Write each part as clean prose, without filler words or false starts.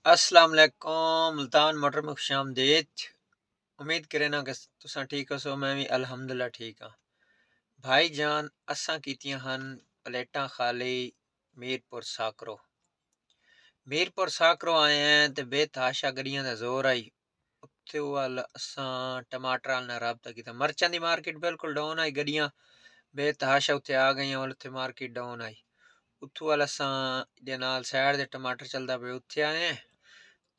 अस्सलाम वालेकुम मुल्तान मोटर में खुशामदीद। उम्मीद करे ना कि तुसां ठीक हो। मैं भी अल्हम्दुलिल्लाह ठीक हाँ। भाई जान असां कीतियां हन प्लेटां खाली मीरपुर साकरो आए हैं ते बेतहाशा गड्डियां दा जोर आई उत्थे वाल असां टमाटर नाल राबता कीता। मर्चां दी मार्केट बिल्कुल डाउन आई, गड्डियां बेतहाशा उत्थे आ गईयां वाल उत्थे मार्केट डाउन आई। उत्थों वाल असां दे नाल साइड दे टमाटर चलदा पे उत्थे आए हैं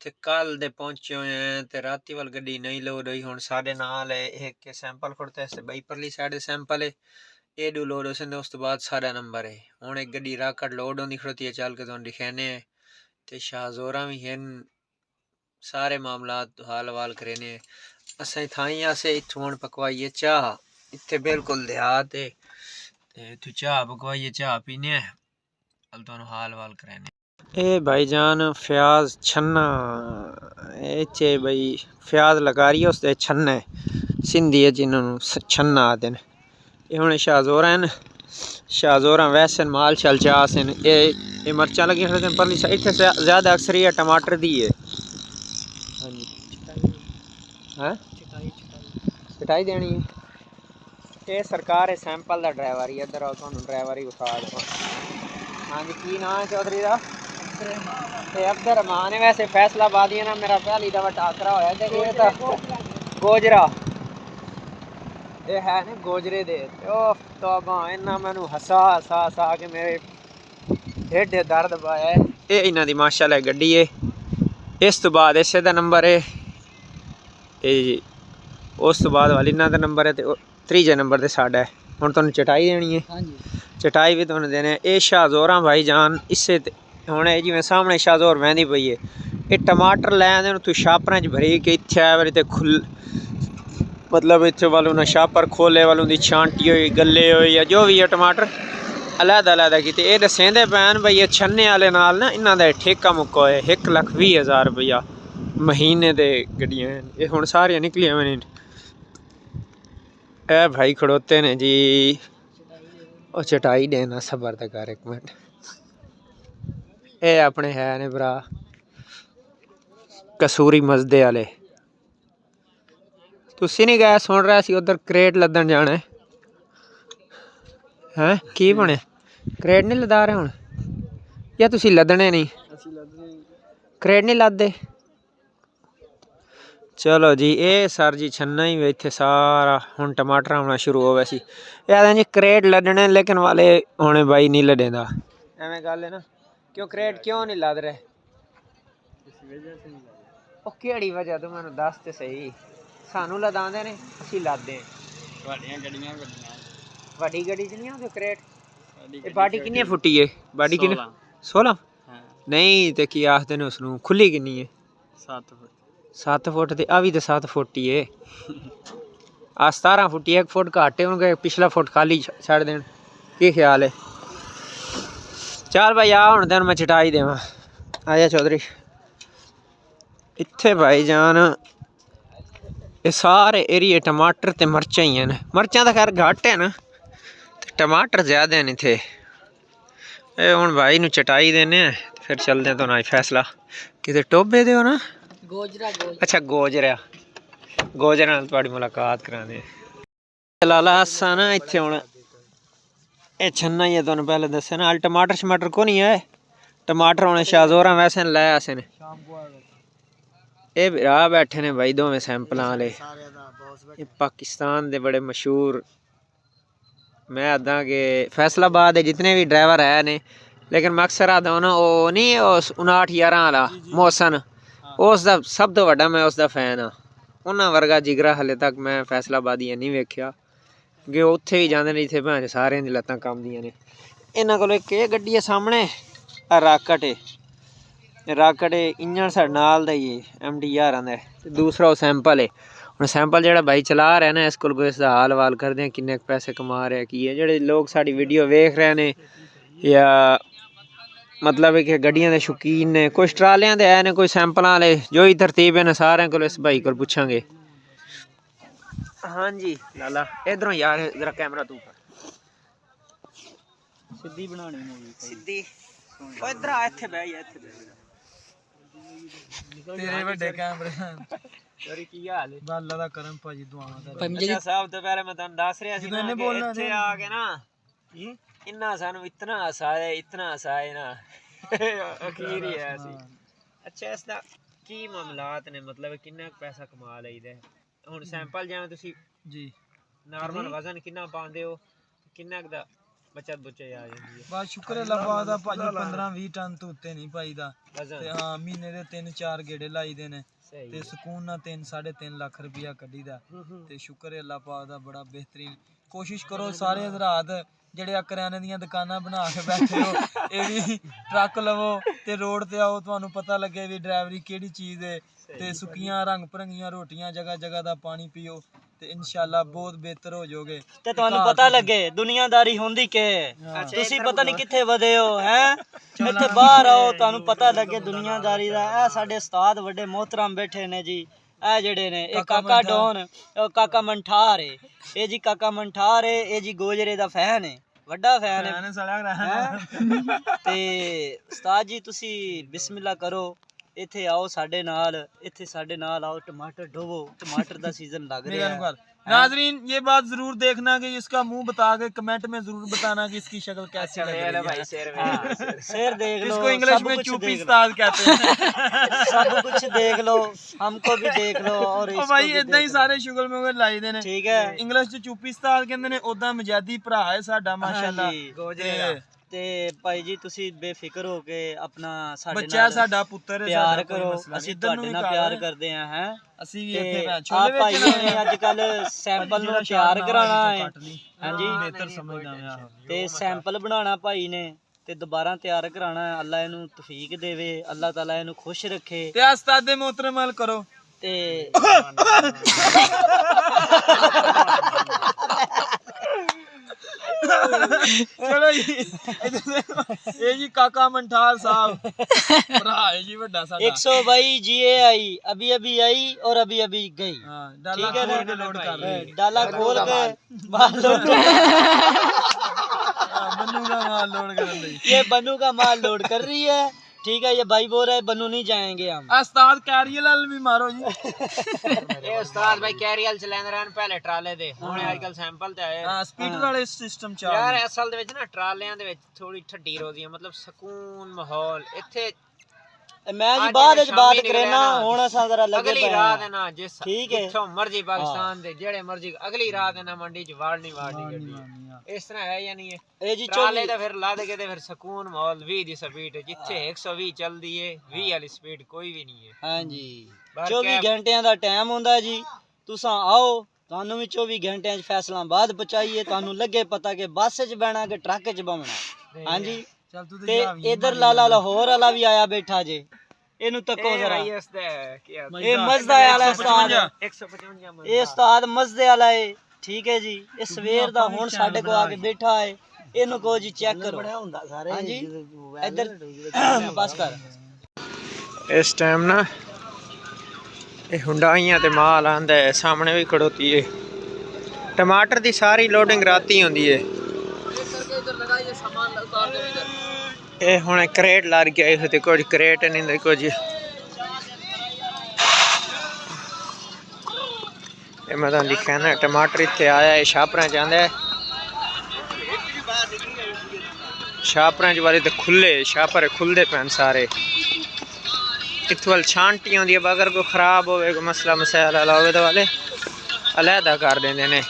ते कल दे पहुंचे हुए हैं ते राती वाल गड्डी नहीं लोड हुई। हुण साडे नाल है एक के सैंपल खुड़ते से बई परली साइड दे सैंपल है एडू लोड हो सके उस तो बाद साडा नंबर है। हुण एक गड्डी राकट लोड होंदी खड़ोती है चल के तुहानू दिखाने ते शाहजोरा भी हैं। सारे मामलात हाल हवाल करेने असें थाई आसे इत्थों हुण पकवाइए चाह। इत्थे बिल्कुल देहात है ते तू चाह पकवाइए चाह पीने कल तुहानू हाल हवाल करेने। ए भाईजान फ्याज छन्ना चे भाई फ्याज लगा रही है उसके छन्ने सिंधी है जिन्होंने छन्ना आते हैं। ये हुणे शाहजोरा हैं, शाहजोरा वैसे माल चल चासन ये मर्चा लगी परली साइड से ज़्यादा अक्सर ये टमाटर दी है। हाँ पिटाई देनी है। ये सरकार है सैंपल का ड्राइवर ही इधर आओ तुहानू ड्राइवर ही उठा दो। हाँ जी की नाम है चौधरी का? अब्दुल रहमान है। वैसे फैसलाबाद ही ना मेरा पहली दफा टाकरा होया ते ये तो गोजरा ये है ना गोजरे दे तौबा इन्ना मैनू हसा हसा हसा के मेरे हेडे दर्द पाया। ये इन्हां दी माशाअल्लाह गड्डी है। इस तो बाद इसे दा नंबर है उस तो बाद वाली इन्हां दा नंबर है ते त्रीजे नंबर ते साडा है। हुण तुहानू चटाई देनी है। चटाई भी तुहानू देने ये शाहजोरा भाई जान इसे हुणे जिवें सामने शाहजोर वहंदी पई है। ये टमाटर लैंदे तू छापरां च भरी के इत्थे आए वाली ते खुल मतलब इत्थे वालों ने छापर खोले वालों दी छांटी हुई गले हुई या जो भी है टमाटर अलहदा अलहदा कीते। ये दसेंदे पैन भाई ये छन्ने वाले नाल ना इन्हां दा ठेका मुक्का है 1,20,000 रुपया महीने दे गड्डियां ये हुण सारियां निकलियां वे ए भाई खड़ोते ने जी ओ चटाई देना सबर ते कर एक मिनट। ये अपने है ने भरा कसूरी मजदे वाले तुसी नहीं गए सुन रहा सी उधर क्रेट लदन जाना है की बने क्रेट नहीं लदा रहे हुण या तुसी लदने नहीं क्रेट नहीं लददे। चलो जी ये सर जी छन्ना ही इत्थे सारा हुण टमाटर आना शुरू हो वैसी याद जी क्रेट लदने लेकिन वाले होने भाई नहीं लदेंदा एवें गल है ना। क्यों क्रेट क्यों नहीं लद रहे? ओ केड़ी वजह तू मैनू दस ते सही। सानू लदांदे ने असीं लददे वड्डी गड्डी च नहीं आंदे क्रेट। बाडी किन्नी फुट्टी है? बाडी किन्नी 16 नहीं ते की आखदे ने उसनू खुली किन्नी है? 7 फुट ते आ भी ते 7 फुट ही है। आ 17 फुट 1 फुट घट है पिछला फुट खाली छड़ देन की ख्याल है? चल भाई आ हुण तेन मैं चटाई देवां आजा चौधरी। इत्थे भाई जान ये सारे एरिए टमाटर ते मर्चां ही हैं। मर्चां तो खैर घट है ना टमाटर ज्यादा हैं इत्थे। हुण भाई नू चटाई देने फिर चलदे तो ना फैसला किते टोबे दे हो ना गोजरा अच्छा गोजरा गोजरा नाल तुहाडी मुलाकात कराने लाला असां ना इत्थे हुण ये छन्ना ही है तुहानू पहले दस्सेआ ना हाल टमाटर शमाटर को नहीं है। टमाटर हुण शाहजोरा वैसे लै आसे ने ये भरा बैठे ने भाई दोवें सैंपल वाले ये पाकिस्तान दे बड़े मशहूर मैं आदा कि फैसलाबाद दे जितने भी ड्राइवर है ने लेकिन मैं अक्सर आता हूँ ना वो नहीं उस 5911 वाला मोहसन उसका सब तो वड्डा मैं उसका फैन हाँ। उन्होंने वर्गा जिगरा हले तक मैं फैसलाबादी नहीं वेख्या कि उत्थे भी जाते ने जिथे भैन सारे दी लत्तां कम दियां ने। इन्हां कोल एक गड्डी है सामने राकट है राकट इंजन साढ़े नाल दा ही है MD 11 दा ते दूसरा वो सैंपल है। हुण सैंपल जेह्ड़ा भाई चला रहा है ना इस कोल इसदा हाल वाल करदे हैं किन्ने पैसे कमा रहे की है जेह्ड़े लोग साड़ी वीडियो वेख रहे ने या मतलब कि गड्डियां दे शौकीन ने कुछ ट्रालियां दे है ने कोई सैंपल वाले जो ही तरतीब है ना सारे को इस भाई को पुछांगे। हाँ जी लाला इधरों यार जरा कैमरा तू सीधी बनानी सीधी इधर आ इत्थे बह जा इत्थे ਤੇਰੇ ਵੱਡੇ ਕੈਮਰੇ ਸੋਰੀ ਕੀ ਹਾਲ ਹੈ? ਅੱਲਾ ਦਾ ਕਰਮ ਭਾਜੀ ਦੁਆਵਾਂ ਦਾ ਅੱਛਾ ਸਾਹਿਬ ਤੋਂ ਪਹਿਲੇ ਮੈਂ ਤੁਹਾਨੂੰ ਦੱਸ ਰਿਹਾ ਸੀ ਜਦੋਂ ਨਾ ਇਹਨੇ ਕਿ ਬੋਲਣਾ ਇੱਥੇ ਆ ਕੇ ਨਾ ਇੰਨਾ ਸਾਨੂੰ ਇਤਨਾ ਹਸਾਏ ਨਾ ਅਖੀਰ ਹੀ ਆਇਆ ਸੀ। ਅੱਛਾ ਇਸ ਦਾ ਕੀ ਮਾਮਲਾਤ ਨੇ, ਮਤਲਬ ਕਿੰਨਾ ਕੁ ਪੈਸਾ ਕਮਾ ਲਈਦਾ ਹੁਣ? ਸੈਂਪਲ ਜਿਵੇਂ ਤੁਸੀਂ ਜੀ ਨਾਰਮਲ ਵਜ਼ਨ ਕਿੰਨਾ ਪਾਉਂਦੇ ਹੋ, ਕਿੰਨਾ ਕੁ ਦਾ ਬਚਤ ਬੁਚੇ ਆ ਜਾਂਦੀ ਹੈ? ਬਸ ਸ਼ੁਕਰ ਅੱਲਾ ਪਾਕ ਦਾ ਭਾਜੀ 15-20 ਟਨ ਤੋਂ ਉੱਤੇ ਨਹੀਂ ਪਾਈਦਾ ਵਜ਼ਨ ਤੇ ਹਾਂ ਮਹੀਨੇ ਦੇ 3-4 ਗੇੜੇ ਲਾਈਦੇ ਨੇ ਸਹੀ ਤੇ ਸਕੂਨ ਨਾਲ 3-3.5 ਲੱਖ ਰੁਪਇਆ ਕੱਢੀਦਾ ਤੇ ਸ਼ੁਕਰ ਹੈ ਅੱਲਾ ਪਾਕ ਦਾ ਬੜਾ ਬਿਹਤਰੀਨ। ਕੋਸ਼ਿਸ਼ ਕਰੋ ਸਾਰੇ ਹਜ਼ਰਾਤ ਜਿਹੜੇ ਆ ਕਰਿਆਨੇ ਦੀਆਂ ਦੁਕਾਨਾਂ ਬਣਾ ਕੇ ਬੈਠੇ ਹੋ ਇਹ ਵੀ ਟਰੱਕ ਲਵੋ ਤੇ ਰੋਡ ਤੇ ਆਓ, ਤੁਹਾਨੂੰ ਪਤਾ ਲੱਗੇ ਵੀ ਡਰਾਈਵਰੀ ਕਿਹੜੀ ਚੀਜ਼ ਹੈ ਤੇ ਸੁੱਕੀਆਂ ਰੰਗ ਭਰੰਗੀਆਂ ਰੋਟੀਆਂ ਜਗ੍ਹਾ ਜਗ੍ਹਾ ਦਾ ਪਾਣੀ ਪੀਓ ਤੇ ਇਨਸ਼ਾਅੱਲਾ ਬਹੁਤ ਬਿਹਤਰ ਹੋ ਜਾਓਗੇ ਤੇ ਤੁਹਾਨੂੰ ਪਤਾ ਲੱਗੇ ਦੁਨੀਆਦਾਰੀ ਹੁੰਦੀ ਕਿ ਤੁਸੀਂ ਪਤਾ ਨਹੀਂ ਕਿੱਥੇ ਵਧੇ ਹੋ ਹੈ ਇੱਥੇ ਬਾਹਰ ਆਓ ਤੁਹਾਨੂੰ ਪਤਾ ਲੱਗੇ ਦੁਨੀਆਦਾਰੀ ਦਾ। ਇਹ ਸਾਡੇ ਉਸਤਾਦ ਵੱਡੇ ਮੋਹਤਰਮ ਬੈਠੇ ਨੇ ਜੀ, ਇਹ ਜਿਹੜੇ ਨੇ ਇਹ ਕਾਕਾ ਡੋਨ ਕਾਕਾ ਮੰਠਾਰ ਹੈ, ਇਹ ਜੀ ਕਾਕਾ ਮੰਠਾਰ ਹੈ, ਇਹ ਜੀ ਗੋਜਰੇ ਦਾ ਫੈਨ ਹੈ, ਵੱਡਾ ਫੈਨ ਹੈ ਤੇ ਉਸਤਾਦ ਜੀ ਤੁਸੀਂ ਬਿਸਮਿਲ੍ਲਾ ਕਰੋ ਇੱਥੇ ਆਓ ਸਾਡੇ ਨਾਲ, ਇੱਥੇ ਸਾਡੇ ਨਾਲ ਆਓ, टमाटर ढोवो, टमाटर ਦਾ ਸੀਜ਼ਨ ਲੱਗ ਰਿਹਾ है। नाजरीन ये बात जरूर देखना कि इसका मुंह बता के कमेंट में जरूर बताना कि इसकी शक्ल कैसी लग रही है भाई। शेर देख लो, इसको इंग्लिश में चुप्पी उस्ताद कहते हैं सब कुछ देख लो, हमको भी देख लो और भाई इदां ही सारे शुगल में लाई दे ने ठीक है। इंग्लिश च चुप्पी उस्ताद कहंदे ने, ओदा मजादी भरा है साडा माशाअल्लाह गोजरे ਤੇ ਭਾਈ ਜੀ ਤੁਸੀਂ ਬੇਫਿਕਰ ਹੋ ਕੇ ਆਪਣਾ ਸਾਡੇ ਬੱਚਾ ਸਾਡਾ ਪੁੱਤਰ ਪਿਆਰ ਕਰੋ, ਅਸੀਂ ਤੁਹਾਡੇ ਨਾਲ ਪਿਆਰ ਕਰਦੇ ਆ ਹੈ ਅਸੀਂ ਵੀ ਇੱਥੇ ਛੋਲੇ ਭਾਈ ਨੇ ਅੱਜ ਕੱਲ ਸੈਂਪਲ ਨੂੰ ਤਿਆਰ ਕਰਾਉਣਾ ਹੈ ਹਾਂਜੀ ਬਿਹਤਰ ਸਮਝਦਾ ਮੈਂ ਤੇ ਸੈਂਪਲ ਬਣਾਉਣਾ ਭਾਈ ਨੇ ਤੇ ਦੁਬਾਰਾ ਤਿਆਰ ਕਰਾਉਣਾ ਹੈ। ਅੱਲਾ ਇਹਨੂੰ ਤੌਫੀਕ ਦੇਵੇ, ਅੱਲਾਹ ਤਾਲਾ ਇਹਨੂੰ ਖੁਸ਼ ਰੱਖੇ ਤੇ ਉਸਤਾਦ ਮੁਹਤਰਮ ਅਲ ਕਰੋ ਤੇ ਚਲੋ ਜੀ ਇਹ ਜੀ ਕਾਕਾ ਮੰਠਾਰ ਸਾਹਿਬ ਭਰਾ ਹੈ ਜੀ ਵੱਡਾ ਸਾਡਾ 122 जीए आई अभी अभी आई और अभी अभी गई। हां डाला खोल के लोड कर रही है, डाला खोल के माल लोड बन्नू का माल लोड कर रही है, ये बन्नू का माल लोड कर रही है ठीक है। ये भाई बोल रहे बन्नू नहीं जाएंगे हम। उस्ताद कैरियल भी मारो जी ये उस्ताद भाई कैरियल चलाने रहन पहले ट्राले दे हुन आजकल सैंपल ते आए। हां स्पीड वाले सिस्टम चा यार असल दे विच ना ट्रालियां दे विच थोड़ी ठड्डी रोदी है, मतलब सकून माहौल इत्थे मैं जी बाद विच बात करेना हुन असा जरा लगे अगली रात है ना जिस ठीक है जिथों मर्जी पाकिस्तान दे जेड़े मर्जी अगली रात है ना मंडी च वाड़नी गड्डी इस तरह है या नहीं है। ए जी ट्राले दा फिर ला दे के फिर सकून माहौल 20 दी स्पीड जिथे 120 चलदी है 20 वाली स्पीड कोई भी नहीं है। हां जी 24 घंटिਆਂ ਦਾ ਟਾਈਮ ਹੁੰਦਾ ਜੀ, ਤੁਸੀਂ ਆਓ ਤੁਹਾਨੂੰ ਵੀ 24 ਘੰਟਿਆਂ ਚ ਫੈਸਲਾਬਾਦ ਪਹੁੰਚਾਈਏ, ਤੁਹਾਨੂੰ ਲੱਗੇ ਪਤਾ ਕਿ ਬੱਸ 'ਚ ਬਹਿਣਾ ਕਿ ਟਰੱਕ 'ਚ ਬਹਿਣਾ। ਹਾਂ ਜੀ ਤੇ ਇਧਰ ਲਾਲਾ ਲਾਹੌਰ ਵਾਲਾ ਵੀ ਆਇਆ ਬੈਠਾ ਜੇ, ਇਹਨੂੰ ਤੱਕੋ ਜ਼ਰਾ ਇਹ ਮਜ਼ਦਾ ਵਾਲਾ ਉਸਤਾਦ 155 ਇਹ ਉਸਤਾਦ ਮਜ਼ਦੇ ਵਾਲਾ ਹੈ ਠੀਕ ਹੈ ਜੀ। ਇਹ ਸਵੇਰ ਦਾ ਹੁਣ ਸਾਡੇ ਕੋਲ ਆ ਕੇ ਬੈਠਾ ਹੈ, ਇਹਨੂੰ ਕਹੋ ਜੀ ਚੈੱਕ ਕਰੋ ਬੜਾ ਹੁੰਦਾ ਸਾਰੇ। ਹਾਂ ਜੀ ਇਧਰ ਬਸ ਕਰ ਇਸ ਟਾਈਮ ਨਾ ਇਹ ਹੁੰਡਾਈਆਂ ਤੇ ਮਾਲ ਆਂਦਾ ਹੈ, ਸਾਹਮਣੇ ਵੀ ਖੜੋਤੀ ਹੈ। ਟਮਾਟਰ ਦੀ ਸਾਰੀ ਲੋਡਿੰਗ ਰਾਤੀ ਹੁੰਦੀ ਹੈ। ਇਹ ਹੁਣ ਕਰੇਟ ਲਾ ਕੇ ਆਏ ਹੋਏ ਤੇ ਕੁਝ ਕਰੇਟ ਨਹੀਂ ਦੇ ਕੁਝ ਇਹ ਮੈਂ ਤਾਂ ਲਿਖਿਆ ਨਾ ਟਮਾਟਰ ਇੱਥੇ ਆਇਆ ਹੈ ਛਾਪਰਾਂ ਚ ਆਂਦਾ ਹੈ। ਛਾਪਰਾਂ ਚ ਵਾਲੇ ਤੇ ਖੁੱਲੇ ਛਾਪਰ ਖੁੱਲਦੇ ਪੈਣ ਸਾਰੇ ਇੱਥੋਂ ਵੱਲ ਛਾਂਟੀ ਆਉਂਦੀ ਹੈ। ਅਗਰ ਕੋਈ ਖਰਾਬ ਹੋਵੇ ਕੋਈ ਮਸਲਾ ਮਸਾਇਲਾ ਹੋਵੇ ਤਾਂ ਵਾਲੇ ਅਲੱਦਾ ਕਰ ਦਿੰਦੇ ਨੇ।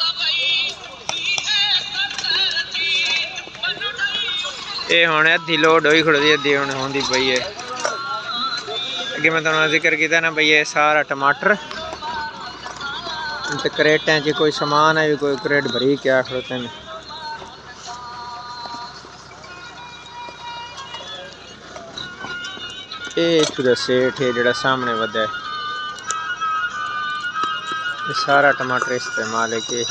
ਇਹ ਹੁਣ ਅੱਧੀ ਲੋਡ ਹੋਈ ਖੜੋਦੀ ਅੱਧੀ ਹੁਣ ਹੁੰਦੀ ਪਈ ਹੈ। ਅੱਗੇ ਮੈਂ ਤੁਹਾਨੂੰ ਜ਼ਿਕਰ ਕੀਤਾ ਨਾ ਬਈ ਇਹ ਸਾਰਾ ਟਮਾਟਰ ਤੇ ਕਰੇਟਾਂ 'ਚ ਕੋਈ ਸਮਾਨ ਹੈ ਵੀ ਕੋਈ ਕਰੇਟ ਭਰੀ ਕਿਆ ਖੜੋਤੇ ਨੇ। ਇਹ ਇੱਥੋਂ ਦਾ ਸੇਠ ਹੈ ਜਿਹੜਾ ਸਾਹਮਣੇ ਵਧਿਆ ਇਹ ਸਾਰਾ ਟਮਾਟਰ ਇਸਤੇਮਾਲ ਹੈ ਕਿ ਇਹ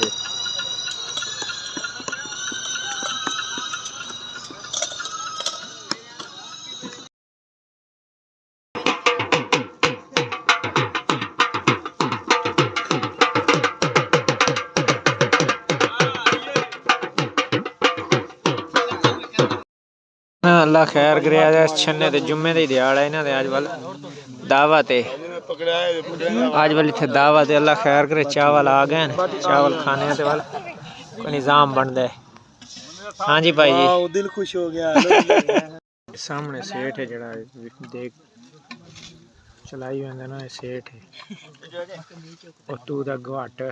अल्लाह खैर करे आज छन्ने ते जुम्मे दे दिहाड़ा इन्हां दे अज वल दावत है आज वाली इत्थे दावत है अल्लाह खैर करे चावल आ गए न चावल खाने ते वल कोई निज़ाम बनदा है हाँ जी भाई जी दिल खुश हो गया सामने सेठ है जड़ा देख चलाई वेंदा ना सेठ है और तू दा घाट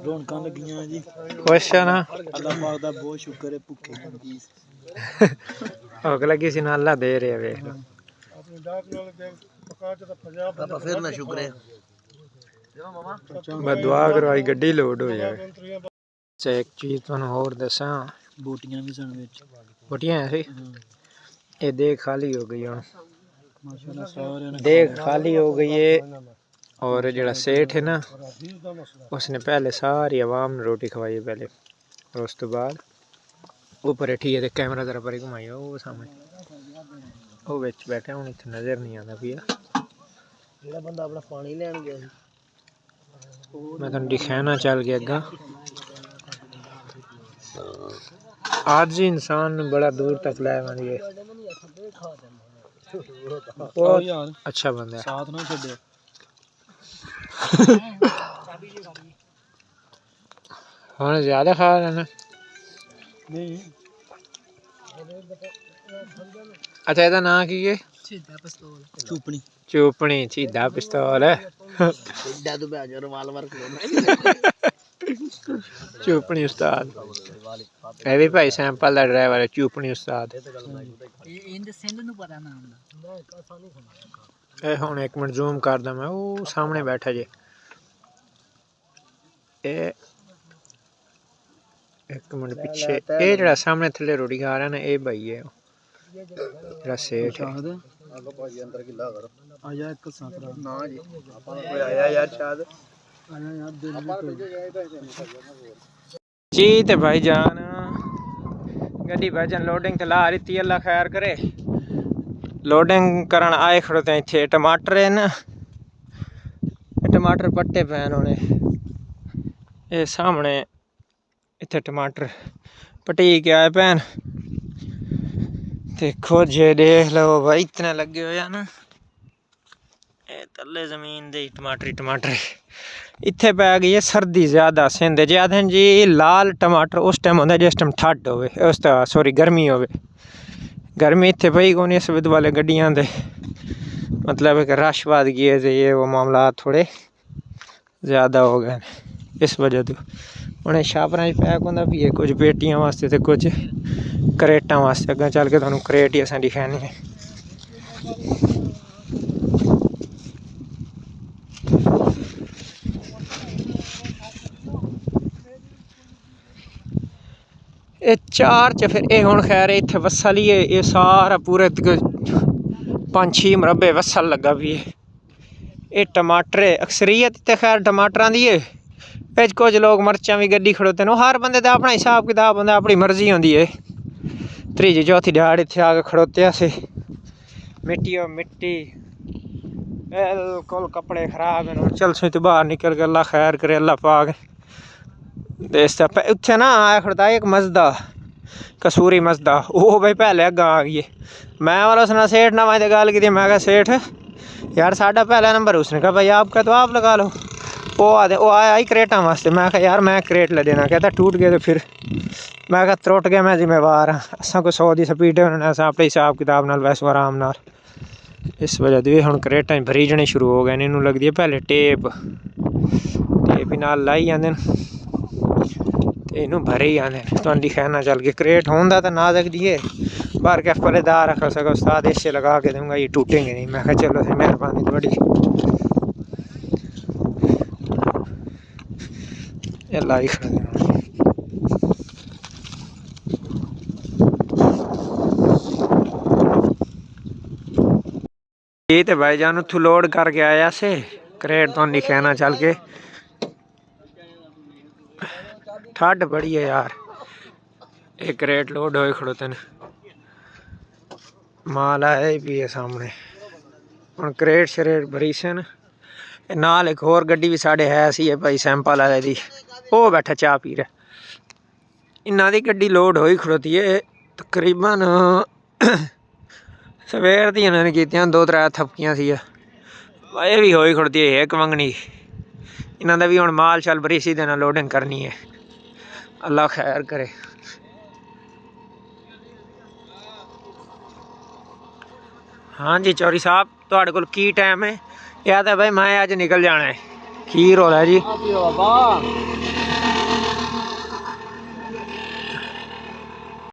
रौनकां लगियां जी खुश है ना अल्लाह पाक दा बहुत शुक्र है भुखे जी भुख लगी सी ना अल्लाह दे रहे वेख लो पापा फिर ना शुक्र है मैं दुआ करो आई गड्डी लोड हो जाए अच्छा एक चीज़ तुहानू होर दसां बोटियां भी सन विच बोटियां ऐसी ये देख खाली हो गई हुण माशाल्लाह सारे ने देख खाली हो गई है और जड़ा सेठ है ना उसने पहले सारी आवाम ने रोटी खवाई पहले और उस तो बाद ऊपर ठीक है कैमरा जरा पर घुमाई वो सामने वो बिच बैठा हूँ इत्थे नज़र नहीं आता पिया जेड़ा बंदा अपना पानी लैन गया सी मैं तुहानू दिखाना चल गया अग्गा आज ही इंसान बड़ा दूर तक लाया मैं ये यार अच्छा बंदा है साथ ना छड्डे हुण ज़्यादा खा रहे ना नहीं अच्छा ਇਹਦਾ ਨਾਂ ਕੀ ਹੈ सीधा पिस्तौल चुपनी ਚੂਪਣੀ ਚੀਦਾ ਪਿਸਤੌਲ सीधा तो बैज रिवाल्वर ਚੂਪਣੀ ਉਸਤਾਦ ਇਹ ਵੀ ਭਾਈ ਸੈਂਪਲ ਦਾ ਡਰਾਈਵਰ ਹੈ ਚੂਪਣੀ ਉਸਤਾਦ ਇਹਦੇ ਸਿੰਧ ਨੂੰ ਪਤਾ ਨਾਮ ਦਾ ਇਹ ਹੁਣ ਇੱਕ ਮਿੰਟ ਜ਼ੂਮ ਕਰਦਾ ਮੈਂ ਉਹ ਸਾਹਮਣੇ ਬੈਠਾ ਜੇ ਇਹ ਇੱਕ ਮਿੰਟ ਪਿੱਛੇ ਇਹ ਜਿਹੜਾ ਸਾਹਮਣੇ ਥੱਲੇ ਰੋਟੀ ਖਾ ਰਿਹਾ ਨਾ ਇਹ ਭਾਈ ਹੈ ਜਿਹੜਾ ਸੇਠ ਹੈ ਆਇਆ ਇੱਕ ਸਾਕਰਾ ਨਾ ਜੀ ਆਪਾਂ ਕੋਈ ਆਇਆ ਯਾਰ ਸ਼ਾਦ ਆਇਆ ਯਾਰ ਦਿਲ जी ते भाईजान गड्डी भाईजान लोडिंग ते ला दी अल्लाह खैर करे लोडिंग करन आए खड़ोते इत्थे टमाटर है ना टमाटर पट्टे पैन होने ये सामने इत्थे टमाटर पटी के आए पैन देखो जे देख लो भाई इतने लगे हुए ना ये तले जमीन दे टमाटर टमाटर इत्थे पै गई है सर्दी ज़्यादा सेंधे जे आखदे जी लाल टमाटर उस टाइम होंदा जिस टाइम ठंड होवे उस सॉरी गर्मी होवे गर्मी इत्थे पई कोनी इस विद वाले गड्डियां दे मतलब कि रश बध गए ते ये वो मामला थोड़े ज़्यादा हो गए इस वजह तो उन्हें छापरां च पैक होंदा भी है कुछ पेटियां वास्ते ते कुछ करेटां वास्ते अग्गें चल के तुहानू करेट ही असां दिखाने है ये चार च फिर ये हुण खैर इत्थे वस्सल ही है ये सारा पूरे 5-6 मरबे वस्सल लगा भी है ये टमाटर है अक्सरीयत इत्थे खैर टमाटरां दी है बिच कुछ लोग मरचां भी गड्डी खड़ोते न हर बंदे दा अपना हिसाब किताब होंदा अपनी मर्जी होंदी है त्रीजी चौथी ध्याड़ इत्थे आके खड़ोते असे मिट्टी और मिट्टी बिल्कुल कपड़े खराब हैं चल सो तो बाहर निकल के अल्लाह खैर करे अल्लाह पाक उत्थे ना आया खड़ता एक मजदा कसूरी मजदा वो भाई पहले अग्गा आ गई है मैं वाला उसने सेठ ना मैं गल की मैं कहा सेठ यार साढ़ा पहला नंबर उसने कहा भाई आपका तो आप लगा लो वो आया ही क्रेटा वास्ते मैं कहा यार मैं क्रेट ले देना कहता टूट गए तो फिर मैं कहा त्रुट गया मैं जिम्मेवार हाँ असा कोई 100 की स्पीड है उन्होंने अपने हिसाब किताब नाल वैसे आराम नाल इस वजह से हुण क्रेटा भरी जाने शुरू हो गए इन्होंने लगती है पहले टेप ही नाल लाई जाते हैं इनू भरे ही आने तो दिखाना चल के क्रेट होंदा तो ना सकती है बाहर कैफ पलेदार रख सका उस्ताद ऐसे लगा के दूंगा ये टूटेंगे नहीं मैं चलो फिर मेहरबानी थोड़ी ये लाई खड़ा ये तो भाईजान उथू लोड करके आया से क्रेट तो दिखाना चल के ठंड बड़ी है यार एक क्रेट लोड होए खड़ोते ने माल आया ही भी है सामने हुण करेट शरेट भरी सन नाल एक होर गड्डी भी साढ़े है सी भाई सैंपल वाले दी वो बैठा चाह पी रहा इन्हां दी गड्डी लोड होई खड़ोती है तकरीबन सवेर दी इन्होंने कीतियां 2-3 थपकियां सी ये भी होई खड़ोती है एक मंगनी इन्हां दा भी हुण माल शाल बड़ी सी देना लोडिंग करनी है अल्लाह खैर करे। हाँ जी चौरी साहब तुहाडे कोल की टाइम है या तो भाई मैं अज निकल जाना है खीर हो रहा है जी